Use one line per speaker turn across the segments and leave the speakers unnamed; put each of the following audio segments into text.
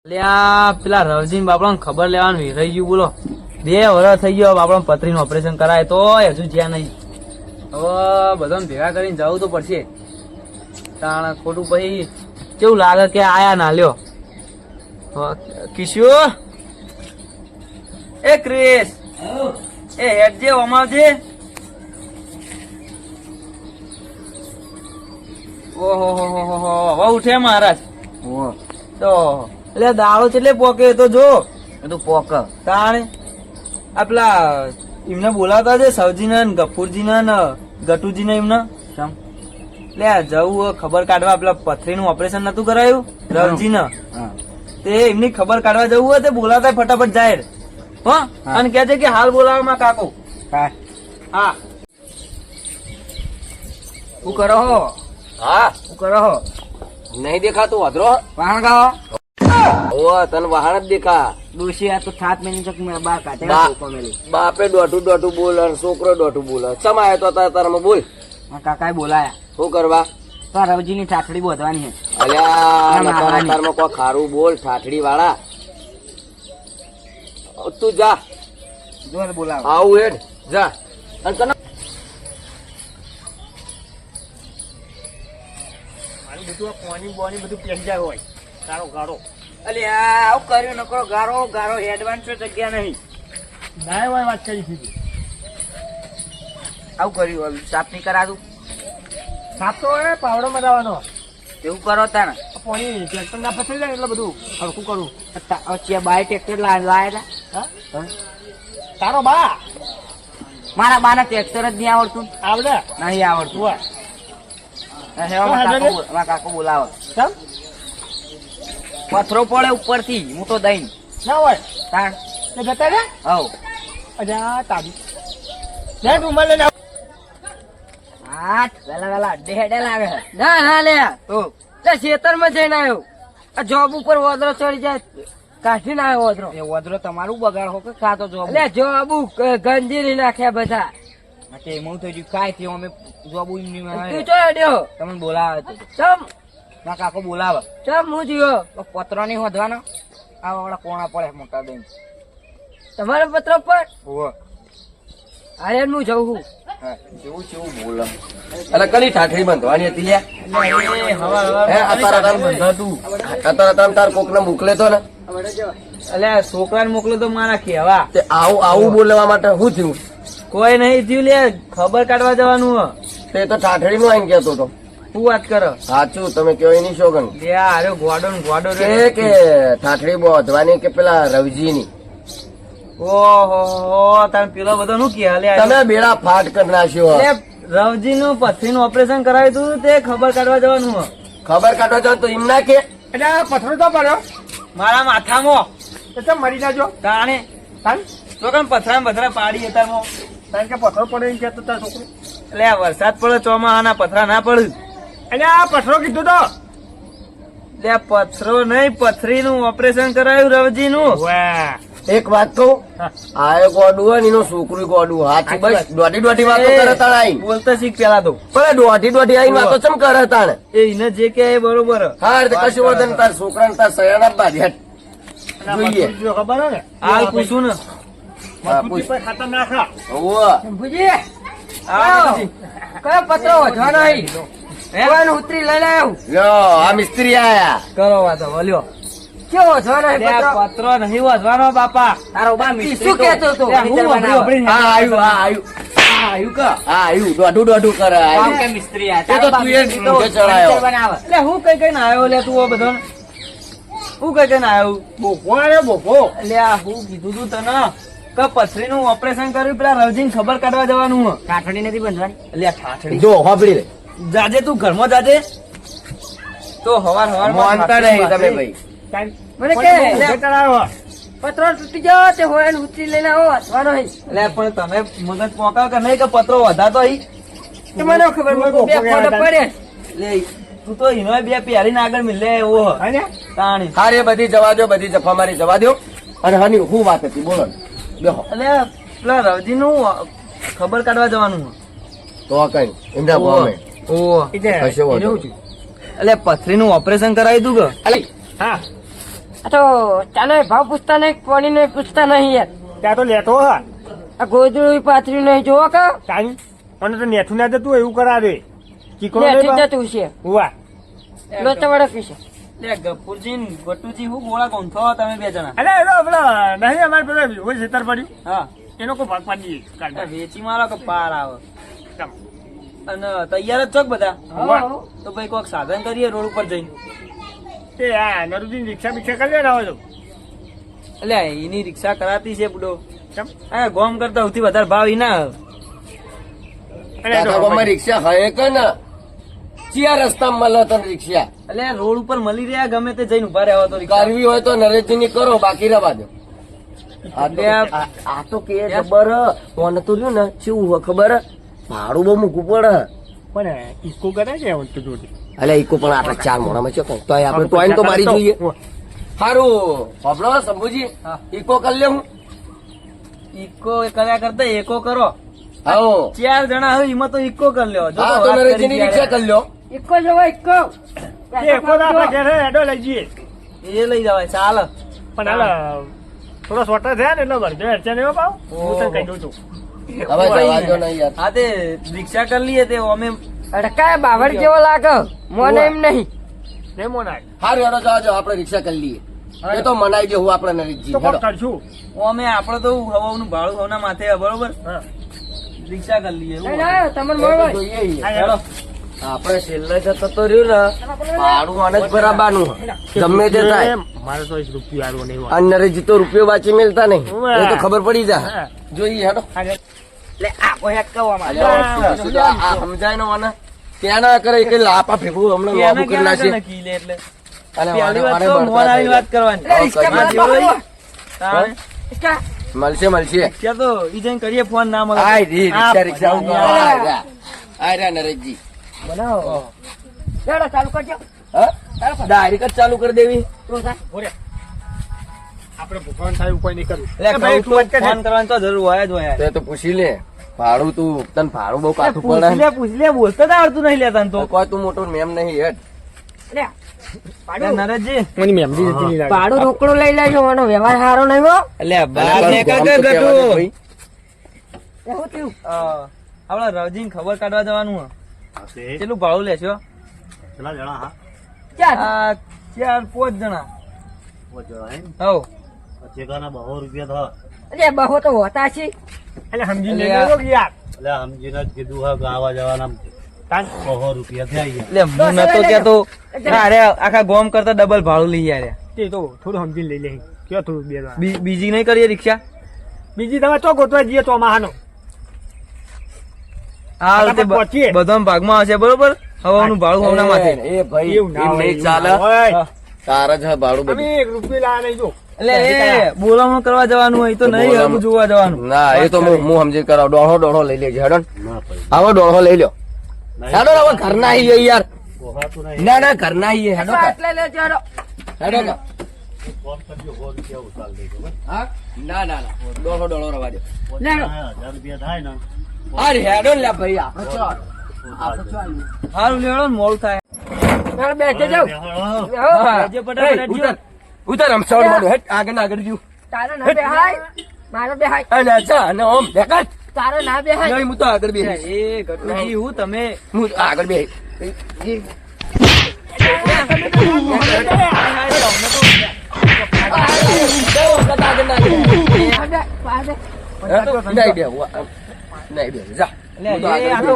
પેલા રવજી બાપડા ખબર લેવાનું રહી ગયું. બોલો 2 વર્ષ થઈ ગયો બાપડા પથરી નું ઓપરેશન કરાય તો હજુ જ્યાં નહીં. હવે બધાને ભેગા કરીને જવું તો પડશે. તાણ ખોટું પછી કેવું લાગે કે આયા ના લ્યો. કિશુ એ ક્રિસ એ હેડ જે અમાવજે. ઓહો હવે ઉઠે મહારાજ. તો એટલે દાળો એટલે પોકે તો જો
બધું પોક
તાણે આપલા એમને બોલાવતા છે સવજી ને ગફુરજી ને ગટુજી ને એમને એટલે જવું ખબર કાઢવા પેલા પથરી નું ઓપરેશન નતું કરાયું રવજી ને તે એમની ખબર કાઢવા જવું હોય તે બોલાવતા ફટાફટ જાહેર અને કે છે કે હાલ બોલાવવામાં કાકો. હા
શું કરો હો?
હા
શું કરો હો?
નહીં દેખાતું વધરો
વાહણ ગાઓ
ઓ તને વાહન જ દેખા.
ડોશી આ તો 7 મહિને તક મેં બા કાઢે
બાપે દોઢું બોલ અને છોકરો દોઢું બોલ. ચમાય તો તારામાં બોલ.
કાકાએ બોલાયા
શું કરવા?
તો રવજી ની ઠાઠડી બોધવાની છે.
અલ્યા કોઈ ખારું બોલ ઠાઠડી વાળા. તું જા
જો બોલાવો
આવું હેડ જા. અને તને
બધું પાણી બોની બધું પેલી જાય હોય ગારો ગારો. અલે આવું કર્યું નકરો ગારો ગારો એડવાન્સ જગ્યા નહીં ના હોય વાત કરી દીધી. આવું કર્યું હવે સાફ નહીં કરાતું. સાફ તો એ પાવડો મરાવાનો એવું કરો તાને પાણી ટ્રેક્ટર ના ફસાઈ જાય એટલે બધું હરખું કરું. બાય ટ્રેક્ટર લાયા હતા તારો બા? મારા બાને ટ્રેક્ટર જ નહીં આવડતું. આવડે? નહીં આવડતું હોય. કાકો બોલાવો પથરો પડે ઉપર થી હું તો દઈ ના હોય તાણ જતા રે. હવ અજા તાબી લે રૂમાલ લઈને આઠ વેલા અડ્ડે હેડે લાગે ના ના લે તો ખેતર માં જઈને આવ્યો. આ જોબ ઉપર વદરો ચડી જાય કાઢી ના આવ્યો વદરો. એ વદરો તમારું બગાડ હો કે ખાતો જોબ? એટલે જોબ ગંજીરી નાખ્યા બધા. એમાં થઈ ગયું કાંઈ થયું અમે જોબુ તમને બોલાવે ચમ ના કાકો બોલાવે ચમ હું થયો પત્રો નહીં વધવાનો. આ વાળા કોણા પડે મોટા દઈને તમારે પત્ર પર અરે હું જઉં છું.
જેવું જેવું બોલ એટલે કલી ઠાઠડી બંધવાની હતી. તાર કોક ને મોકલે તો ને એટલે છોકરા ને મોકલે તો મારા કેવા આવું બોલવા માટે શું થયું? કોઈ નહીં થયું લે ખબર કાઢવા જવાનું. તે તો ઠાઠડી નું આઈને કેતો તો. શું વાત કરો? સાચું તમે કયો એની શોગન ગોડો કે ઠાઠડી બોધવાની કે પેલા રવજી ની? ઓહો તમે પેલો બધો નું કે તમે બેડા ફાટ કરી નાખ્યો. રવજી નું પથરી નું ઓપરેશન કરાવ્યું હતું તે ખબર કાઢવા જવાનું. ખબર કાઢવા જવાનું તો એમ ના કે એટલે પથરો તો પડ્યો મારા માથામાં તો મરી જાજો તાણે છોકરા પથરા પથરા પાડી હતા કારણ કે પથરો પડે એમ કેતો તાર છોકરો. એટલે વરસાદ પડે ચોમાહાના પથરા ના પડે. એટલે આ પથરો કીધું તો એટલે પથરો નહીં પથરી નું ઓપરેશન કરાયું રવજી નું. એક વાત કહું આ ગોડું હોય એનું છોકરું ગોડું હાથ બસ દોઢી વાતો કરે તાણ બોલતા શીખ પેલા તો પણ દોઢી આઈ વાતો ચમ કરે તાણ એને જે કે બરોબર. હા કશું વાંધો નહીં. તાર છોકરા ને તાર સયાના બાધ્યા જોઈએ ખબર ને હાલ પૂછું ને ખાતા નાખા કયો પત્રો વધવાનો ઉતરી લઈને આવ્યો. આ મિસ્ત્રી આયા કરો વાતો બોલ્યો કેવો પત્રો નહીં વધવાનો બાપા. તારો બા મિસ્ત્રી શું કેતો હતો? દોઢું કરે મિસ્ત્રી એટલે હું કઈ કઈ ના આવ્યો લે તું બધો હું કઈ કઈ ના આવ્યું બોપો એટલે હું કીધું તું તને પથરી નું ઓપરેશન કર્યું પેલા રવજી ને ખબર કાઢવા જવાનું. ઠાઠડી નથી બંધવાની એટલે ઠાઠડી જો હોબળી લે જાજે તું ઘરમાં જાજે તો હવાર માનતા નહીં તમે ભાઈ. મને કે પત્રો તૂટી જાવ તે હોય ઉતરી લઈને આવો વાંધો નહીં. એટલે પણ તમે મગજ પોકાવ કે નહીં કે પત્રો વધાતો મને ખબર પડે લે તું તો એનો બે પ્યારી ને આગળ મિલે એવો તાણી. હા એ બધી જવા દો બધી જફા મારી જવા દો. અને હની શું વાત હતી બોલો બેહો. એટલે પેલા રવજી નું ખબર કાઢવા જવાનું તો કઈ એમના ભાવે એટલે પથરી નું ઓપરેશન કરાવી તું કે? હા
આ તો તને ભાવ પૂછતા નહીં, પાણી નહીં પૂછતા નહીં યાર.
ત્યાં તો લેતો હા
આ ગોદડું પાથરી નહીં જોવો કે
કાંઈ મને તો નેઠું ના જતું એવું કરાવે ચીકણો
લેઠી
નહીં
જતું છે
હુવા
લોચા વડે પીશે.
લે ગફુરજી ને ગટુજી હું ગોળા ગોંથો તમે બે જણા.
અરે એનો પેલા નહીં અમારે પેલા હોય છેતર પડ્યું
હા
એનો કોઈ ભાગ પાડી
આ વેચી મારો કે પાર આવે.
કાઢ
અને તૈયાર જ છો કે બધા?
વાહ.
તો ભાઈ કોઈક સાધન કરીએ રોડ ઉપર જઈને.
એ હા નરુદીન રિક્ષા બિક્ષા કરી લે આવે તો
એટલે એની રિક્ષા કરાતી છે બુડો.
કેમ
હા ગોમ કરતા સૌથી વધારે ભાવ ઈ ના આવે.
અરે એ તો
રિક્ષા હે કે ના ચિયા રસ્તા મળે તને રિક્ષા
એટલે રોડ ઉપર મળી રહ્યા ગમે તે જઈને ઉભા રહ્યા તો રિક્ષા.
કરવી હોય તો નરેશજી ની કરો બાકી રવા દો આ તો કે ખબર કોને તો રહ્યું ને શું હોય ખબર ભાડું બહુ મૂકવું પડે
પણ ઈકો કરે છે એવું તો જોડે
એટલે ઈકો પણ આપણે ચાર મોડામાં છે તો આપણે ટોઈન તો મારી જોઈએ સારું હોબળો શંભુજી
હા.
ઈકો કરી લે હું
ઇકો કર્યા કરતા એકો કરો.
આવો
4 જણા હોય એમાં તો ઇકો કરી લ્યો. જો
હા
તો
તો
વાત
નરેશજી ની
કરી
રિક્ષા કરી લ્યો
ઇકો જવો ઇકો.
એ કો તો આપણે ઘરે હેડો લઈ જઈએ
એ લઈ જવાય ચાલે.
પણ હાલ થોડો સોટા થયા ને એટલે ભરજો હેડશે નહીં પાવ હું તને કહી દઉં છું
હવે જવા દો નહીં યાર
હા તે રિક્ષા કરી લઈએ તે અમે
અડકાય બાવળ જેવો લાગે મને એમ નહીં.
નહીં મોનાય
સારું હેડો જવા દો આપણે રિક્ષા કરી લઈએ એ તો મનાઈ દે હું આપણે નરેશજી
તો કોક
હેડો
કરશું
અમે આપડે તો હવાનું ભાડું હવના માથે હે, બરોબર
હા
રિક્ષા કરી લઈએ એવું
ના,
હોય.
ના, તમને
એ તો
મળે.
જોઈએ ઈ.
હા,
હેડો.
આપણે છેલ્લે જતો તો રહ્યું ને ભાડું આને જ બરાબરનું ગમે તે થાય
મારે તો 1 રૂપિયો આવ્યો નહીં હોય.
આ નરેશજી તો રૂપિયો વાંચી મેલતા નહીં એ તો ખબર પડી
હા.
જાય જોઈએ હેડો
લે આ કોઈ અટકાવવામાં
અલ્યા, શું તો આ સમજાય ને મને ત્યાં ના કરે કે લાપા ભેગું હમણાં
એને
લાંબુ કરી
ક્યાં
નાખશે.
નક્કી લે એટલે
અને
પહેલી
વારે
વાત તો
વારે
મોન આવીને
બળતા
વાત કરવાની.
થઈ
રિક્ષા
જાય.
માં બાપુ.
તાણે
રિક્ષા.
મળશે મળશે
ત્યાં તો ઈ જઈને કરીએ ફોન ના મળે.
આય રી રિક્ષા રિક્ષા
આ,
આય રહ્યા. આય રહ્યા નરેશજી
બનાવો. ચાલો ચાલુ કરજો.
હા ડાયરેક્ટ જ ચાલુ કરી દેવી
તું જા.
આપણે ભગવાન થાય એવું કોઈ નહીં કરવું
એટલે
ભાઈ,
કહું
તું
તો ફોન કરવાની તો જરૂર હોય જ હોય.
તે તો પૂછી લે ભાડું તું તને ભાડું બહુ કાઠું
પૂછ
પડે
લે પૂછ લે બોલતા જ આવડતું નહીં લેતા ને તો.
તો કોઈ તું મોટું મેમ નહીં હેડ
લે.
એટલે નરેશજી
મને મેમજી જતી નહીં લાગે
ભાડું રોકડું લઈ લેજો એનો વ્યવહાર સારો નહીં હો.
એટલે
અને તારું ગામ તો કહેવા દે ભાઈ.
એવું થયું.
આપડે રવજી ખબર કાઢવા જવાનું હે. કેટલું ભાડું લેશો?
ચલા જણા હા
ચાલ.
આ 4-5 જણા. હવ
ચેકાના 200 રૂપિયા
અરે બહુ તો હોતા છે.
એટલે સમજી
અલે
લેજો કે યાર
એટલે સમજીને જ કીધું હા કે આવા જવાના
તાન
200 રૂપિયા થયા યાર.
એટલે હું નતો કેતો અરે આખા ગોમ કરતા ડબલ ભાડું લઈ આવ્યા.
તે તો થોડું સમજી લઈ લે કયો થોડું બે જણા.
બીજી નહીં કરીએ રિક્ષા?
બીજી તમે ચો ગોતવા જઈએ તો આમાં હાનો
હા તે
ફટાફટ પહોંચીએ.
બધા ભાગમાં આવશે બરોબર. હવાનું ભાડું હવના માથે.
એ ભાઈ
એવું ના
એમ
હોય,
નહીં
એવું
ચાલે
ના હોય.
તારે જ ભાડું
અમે
બધું
1 રૂપિયો લાયા નહીં જો
એટલે એ બોલામણ કરવા જવાનું હોય તો નહીં
બોલામણ.
હરખું જોવા જવાનું.
ના એ તો હું સમજી કરાવ દોઢો લઈ લેજે હેડો ને.
ના ભાઈ
આવો દોઢો લઈ લ્યો હેડો ને હવે ઘરના આવીએ યાર
પોહાતું નહીં.
ના ના ઘરના આવીએ હેડો કે.
એટલે લેજો હેડો.
હેડો કે.
ફોન કરજો 100 રૂપિયા ઉતાર દેજો બસ.
હા ના ના ના દોઢો રવા દે
લેડો.
1000 રૂપિયા થાય ને
અરે હેડો ને લ્યા ભાઈ આપણે ચો આપણે ચો આવીએ.
હારું લેવડો ને મોડું થાય.
ચાલો બેસજો જાઓ.
બેહાડો.
બેહો.
હા, જે ફટાફટ
એ,
હટજો.
ઉતર રમસાવડ માંડો હેટ આગળ ને આગળ જ્યું
તારો ના બેહાય. મારો બેહાય.
અને અચ્છા અને ઓમ દેખાય
તારો ના બેહાય.
નહીં હું તો આગળ બે
એ ગટુજી હું તમે
હું આગળ બે નહીં બે નહીં બે જા હું તો આગળ બે.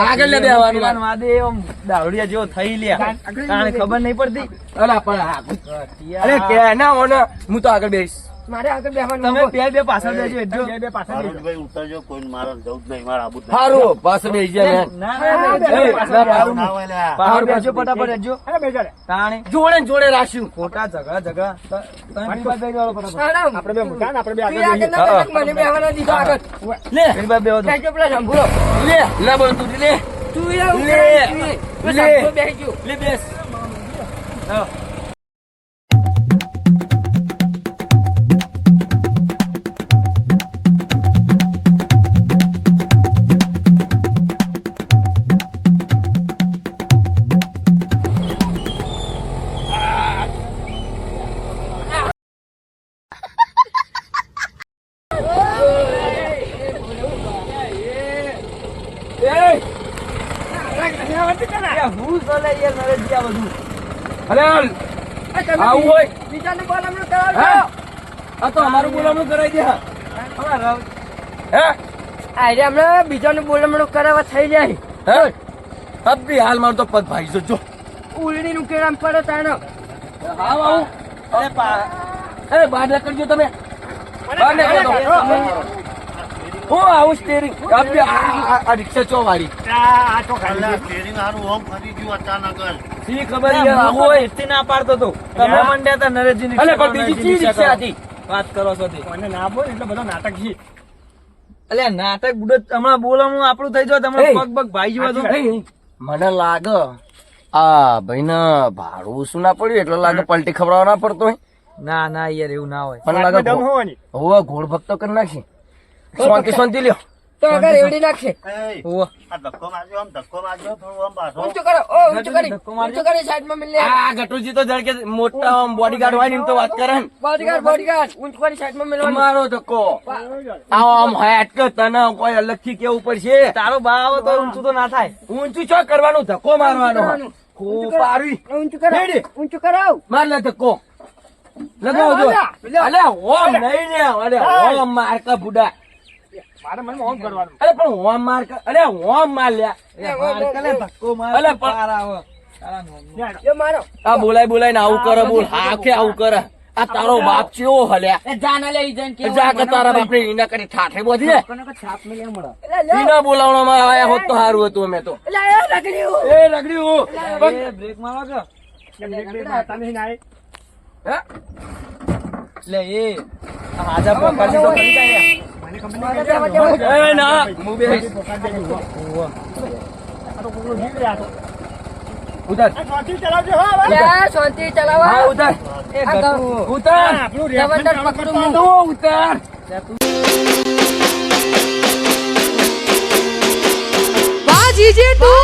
આગળ લે બેહવાનું
પેલા વાદે આમ દારૂડિયા જેવો થઈ લ્યા. તાણે ખબર નહીં પડતી.
અલા પણ અરે કે ના ઓને હું તો આગળ બેસ
મારે આગળ બેહવાનું
તમે
હોય.
બે પાછળ બેસજો હેડજો.
બે પાછા જઈએ.
ભાઈ ઉતરજો કોઈ મારે જવું જ નહીં મારે આબુ જ નહીં.
સારું પાછળ બેસી જાય
ના
હા,
ના
બે
એ,
પાછળ
ના,
બેસો.
પાછળ
ના હોય લ્યા.
પાછળ બેસજો ફટાફટ હેડજો.
અરે બે જણે.
તાણે
જોડે ને જોડે રાખ્યું
ખોટા ઝઘડા તમે પેલી બાજુ બેસજો ફટાફટ.
મેડમ,
આપણે બે મોટા ને આપણે બે
તું
આગળ
આગળ
જઈએ.
ના બેસ, મને બેહવાના દીધો આગળ.
લે
પેલી બાજુ બેહો તો.
બેસજો પેલા શંભુરો.
લે લે બોલ તું લે
તું એ ઉભો
લે.
રહે, તું એ. પેલો
લે.
શંભુ બેસજો.
લે બેસ
હા. જ આ બધું. અરે આવું હોય
બીજાનું બોલામણું કરાવજો.
હા? આ તો અમારું બોલામણું કરાવી દે હા. હે
આરે હમણાં બીજાનું બોલામણું કરાવવા થઈ જાય.
હે અબ બી હાલ મારો તો પગ ભાઈ જો
ઉલડીનું કેળામ પડે તાણો.
આવ આવું અરે બહાર નીકળજો તમે બહાર નીકળો તમે. હું આવું સ્ટેરિંગ આ રિક્ષા ચો વાળી
આ તો ખાલી
અલ્યા, steering હારું ઓમ ફરી ગયું અચાનક જ.
સી ખબર યાર આવું હોય
એથી ના પાડતો તો તમે મંડ્યા હતા નરેશજી
અલે પણ બીજી ચી રિક્ષા હતી
વાત કરો છો તે મને ના બોલ એટલે બધો નાટક છે.
અલ્યા નાટક બુડો હમણાં બોલવાનું આપણું થઈ જાય તમને પગ પગ ભાઈ જેવા તો મને લાગે આ ભાઈ ને ભાડું શું ના પડ્યું એટલે લાગે પલટી ખવડાવવા ના પડતો હોય
ના ના યાર એવું ના હોય
મને લાગે
દમ હોવાની
હવે ઘોડ ભક્તો કરી નાખી શાંતિ લ્યો
તો આગળ એવડી નાખશે.
એ,
ઓહો.
આ ધક્કો મારજો, આમ ધક્કો મારજો, થોડું આમ પાછો.
ઊંચું કરો. ઓ ઊંચું કરી. ઊંચું કરી સાઈડમાં મિલ લે.
આ ગટુજી તો જણ કે મોટા બોડીગાર્ડ હોય ને એમ તો વાત કરે ને
બોડીગાર્ડ ઊંચું કરી સાઈડમાં મિલવાનું.
મારો ધક્કો આમ હેટ કે તને કોઈ અલગથી કેવું પડશે
તારો બા આવે તો ઊંચું તો ના થાય.
ઊંચું છો કરવાનું ધક્કો મારવાનો ખૂબ પારી
ઊંચું કરો.
રેડી.
ઊંચું કરાવ.
માર લે ધક્કો લગાવજો અલે ઓમ નહીં ને અલે ઓમ માર કા બુડા
મારે મને ઓમ કરવાનું.
અરે પણ ઓમ માર કા અરે ઓમ માર લે
ધક્કો માર
અલે પણ
જો મારો.
આ બોલાય ને આવું કરે બોલ હા કે આવું કરે આ તારો બાપ ચેવો હલ્યા
એ જાના લે ઈ જન કે
જા કે તારા બાપ ને એના કરી ઠાઠે બોધી દે
છાપ મિલે મળે.
એના બોલાવવામાં આયા હોત તો સારું હતું અમે તો
એટલે એ રગડ્યું.
એ રગડી હું
બ્રેક મારો કે તમે ના
હે
એટલે એ હાજા પોકાર છે તો કરી જાય મને ખબર
એ ના હું બે
આ તો કોકનો જીવ રહ્યા તો
ઉતાર
શાંતિ ચલાવજો હા
લે, શાંતિ ચલાવો.
હા ઉતાર
એ
આ
ગટુ.
ઉતાર
આપણું
જબરદસ્ત પકડું હું.
તું ઉતાર
વાહ જીજે તું